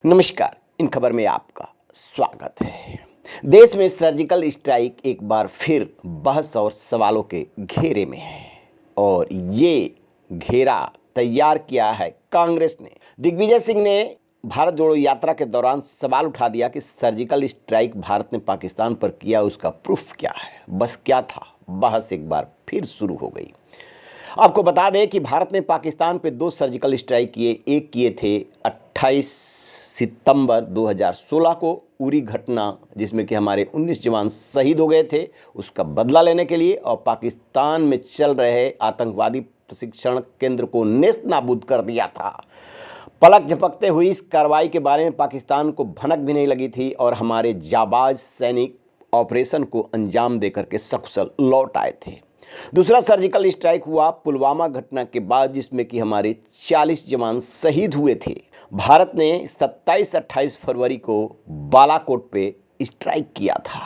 नमस्कार। इन खबर में आपका स्वागत है। देश में सर्जिकल स्ट्राइक एक बार फिर बहस और सवालों के घेरे में है और ये घेरा तैयार किया है कांग्रेस ने। दिग्विजय सिंह ने भारत जोड़ो यात्रा के दौरान सवाल उठा दिया कि सर्जिकल स्ट्राइक भारत ने पाकिस्तान पर किया, उसका प्रूफ क्या है, बस क्या था। बहस एक बार फिर शुरू हो गई। आपको बता दें कि भारत ने पाकिस्तान पे 2 सर्जिकल स्ट्राइक किए। एक किए थे 28 सितंबर 2016 को, उरी घटना जिसमें कि हमारे 19 जवान शहीद हो गए थे, उसका बदला लेने के लिए, और पाकिस्तान में चल रहे आतंकवादी प्रशिक्षण केंद्र को नेस्त नाबूद कर दिया था। पलक झपकते हुई इस कार्रवाई के बारे में पाकिस्तान को भनक भी नहीं लगी थी और हमारे जाबाज सैनिक ऑपरेशन को अंजाम देकर के सकुशल लौट आए थे। दूसरा सर्जिकल स्ट्राइक हुआ पुलवामा घटना के बाद, जिसमें कि हमारे 40 जवान शहीद हुए थे। भारत ने 27-28 फरवरी को बालाकोट पे स्ट्राइक किया था।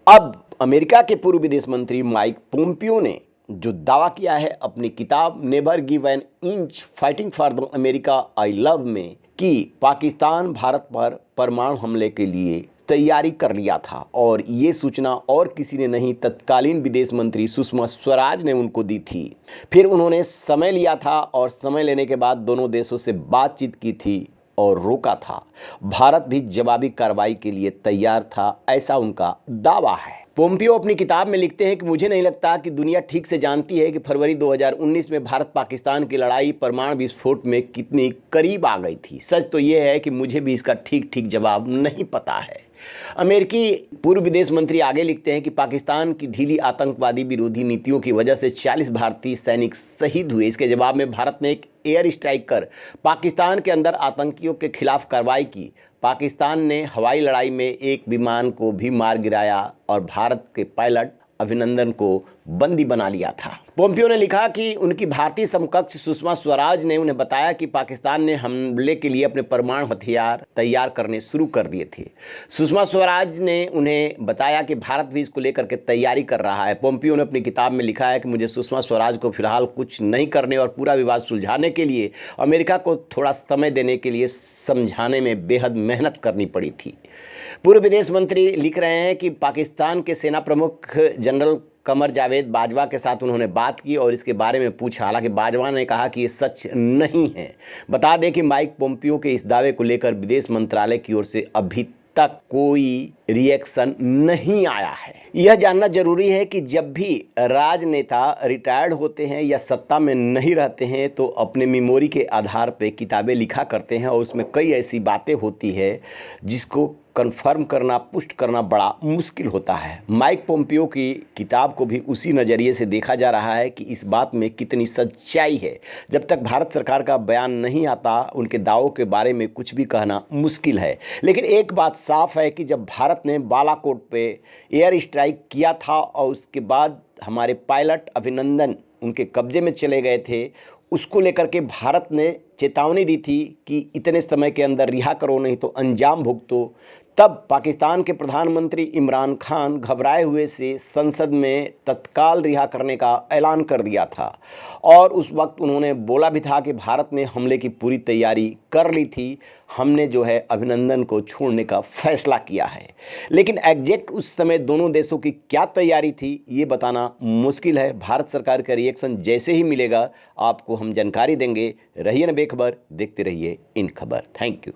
अब अमेरिका के पूर्व विदेश मंत्री माइक पोम्पियो ने जो दावा किया है अपनी किताब never give an inch fighting for the America I love में, कि पाकिस्तान भारत पर परमाणु हमले के लिए तैयारी कर लिया था, और ये सूचना और किसी ने नहीं, तत्कालीन विदेश मंत्री सुषमा स्वराज ने उनको दी थी। फिर उन्होंने समय लिया था और समय लेने के बाद दोनों देशों से बातचीत की थी और रोका था। भारत भी जवाबी कार्रवाई के लिए तैयार था, ऐसा उनका दावा है। पोम्पियो अपनी किताब में लिखते हैं कि मुझे नहीं लगता कि दुनिया ठीक से जानती है कि फरवरी 2019 में भारत पाकिस्तान की लड़ाई परमाणु विस्फोट में कितनी करीब आ गई थी। सच तो ये है कि मुझे भी इसका ठीक जवाब नहीं पता है। अमेरिकी पूर्व विदेश मंत्री आगे लिखते हैं कि पाकिस्तान की ढीली आतंकवादी विरोधी नीतियों की वजह से 40 भारतीय सैनिक शहीद हुए। इसके जवाब में भारत ने एक एयर स्ट्राइक कर पाकिस्तान के अंदर आतंकियों के खिलाफ कार्रवाई की। पाकिस्तान ने हवाई लड़ाई में एक विमान को भी मार गिराया और भारत के पायलट अभिनंदन को बंदी बना लिया था। पोम्पियो ने लिखा कि उनकी भारतीय समकक्ष सुषमा स्वराज ने उन्हें बताया कि पाकिस्तान ने हमले के लिए अपने परमाणु हथियार तैयार करने शुरू कर दिए थे। सुषमा स्वराज ने उन्हें बताया कि भारत भी इसको लेकर के तैयारी कर रहा है। पोम्पियो ने अपनी किताब में लिखा है कि मुझे सुषमा स्वराज को फिलहाल कुछ नहीं करने और पूरा विवाद सुलझाने के लिए अमेरिका को थोड़ा समय देने के लिए समझाने में बेहद मेहनत करनी पड़ी थी। पूर्व विदेश मंत्री लिख रहे हैं कि पाकिस्तान के सेना प्रमुख जनरल कमर जावेद बाजवा के साथ उन्होंने बात की और इसके बारे में पूछा। हालांकि बाजवा ने कहा कि ये सच नहीं है। बता दें कि माइक पोम्पियो के इस दावे को लेकर विदेश मंत्रालय की ओर से अभी तक कोई रिएक्शन नहीं आया है। यह जानना जरूरी है कि जब भी राजनेता रिटायर्ड होते हैं या सत्ता में नहीं रहते हैं तो अपने मेमोरी के आधार पर किताबें लिखा करते हैं और उसमें कई ऐसी बातें होती है जिसको कन्फर्म करना, पुष्ट करना बड़ा मुश्किल होता है। माइक पोम्पियो की किताब को भी उसी नज़रिए से देखा जा रहा है कि इस बात में कितनी सच्चाई है। जब तक भारत सरकार का बयान नहीं आता, उनके दावों के बारे में कुछ भी कहना मुश्किल है। लेकिन एक बात साफ है कि जब भारत ने बालाकोट पे एयर स्ट्राइक किया था और उसके बाद हमारे पायलट अभिनंदन उनके कब्जे में चले गए थे, उसको लेकर के भारत ने चेतावनी दी थी कि इतने समय के अंदर रिहा करो, नहीं तो अंजाम भुगतो। तब पाकिस्तान के प्रधानमंत्री इमरान खान घबराए हुए से संसद में तत्काल रिहा करने का ऐलान कर दिया था और उस वक्त उन्होंने बोला भी था कि भारत ने हमले की पूरी तैयारी कर ली थी, हमने जो है अभिनंदन को छोड़ने का फैसला किया है। लेकिन एग्जैक्ट उस समय दोनों देशों की क्या तैयारी थी ये बताना मुश्किल है। भारत सरकार का रिएक्शन जैसे ही मिलेगा आपको हम जानकारी देंगे। रहिए न बेखबर, देखते रहिए इन खबर। Thank you.